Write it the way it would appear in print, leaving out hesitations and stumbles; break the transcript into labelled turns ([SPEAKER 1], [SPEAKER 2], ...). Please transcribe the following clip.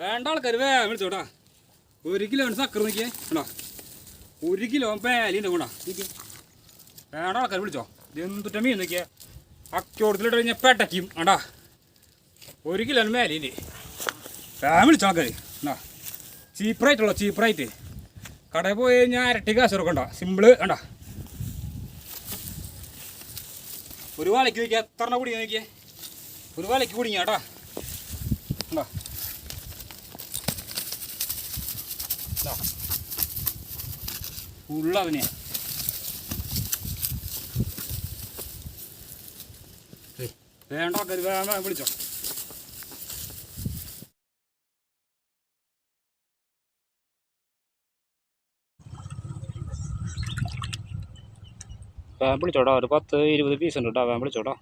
[SPEAKER 1] വേണ്ട ആൾക്കാർ വേഗം വിളിച്ചോട്ടാ. 1 കിലോ സക്കർ നോക്കിയേ വേണ്ട. 1 കിലോ പേലിൻ്റെ കൂടാ നോക്കിയേ. വേണ്ട ആൾക്കാർ വിളിച്ചോ. എന്തുട്ട മീൻ നോക്കിയേ. അക്കോടത്തിലിട്ട് കഴിഞ്ഞാൽ പെട്ടയ്ക്കും വേണ്ടാ. 1 കിലോ മേലിൻ്റെ വേഗം വിളിച്ചോ ആൾക്കാർ. എന്താ ചീപ്പ് റേറ്റുള്ളൂ, ചീപ്പ് റേറ്റ്. കടയിൽ പോയി കഴിഞ്ഞാൽ ഇരട്ടി കാശ് കൊടുക്കണ്ട. സിമ്പിള് വേണ്ട. ഒരു വാലയ്ക്ക് നോക്കിയാൽ എത്ര എണ്ണം കുടിക്കാൻ നോക്കിയേ. ഒരു വാലയ്ക്ക് കുടിങ്ങ കേട്ടാ. എന്താ ഉള്ളതിനെ വേണ്ട ആൾക്കാർ വേഗം വിളിച്ചോ. വിളിച്ചോടാ. ഒരു 10-20 പീസ് ഉണ്ട് കേട്ടോ. വിളിച്ചോടാ.